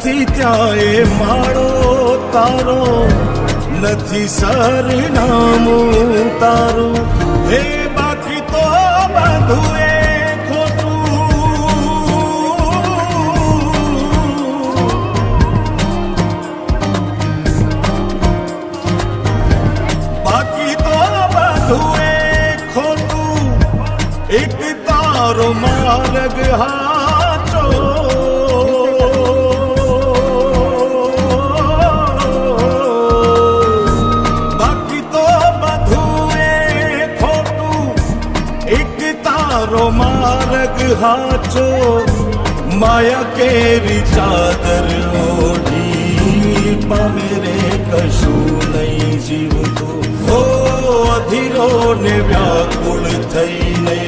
નથી ત્યાં એ માળો તારો, નથી સરનામું તારું. હે બાકી તો બધું એ એક તારો માર્ગ હાચો. બાકી તો બધું એ ખોટું, એક તારો માર્ગ હાચો. માયા કેરી ચાદર ઓઢી પામે રે કશું નહીં જીવતું. હો અધીરો ને વ્યાકુળ થઈને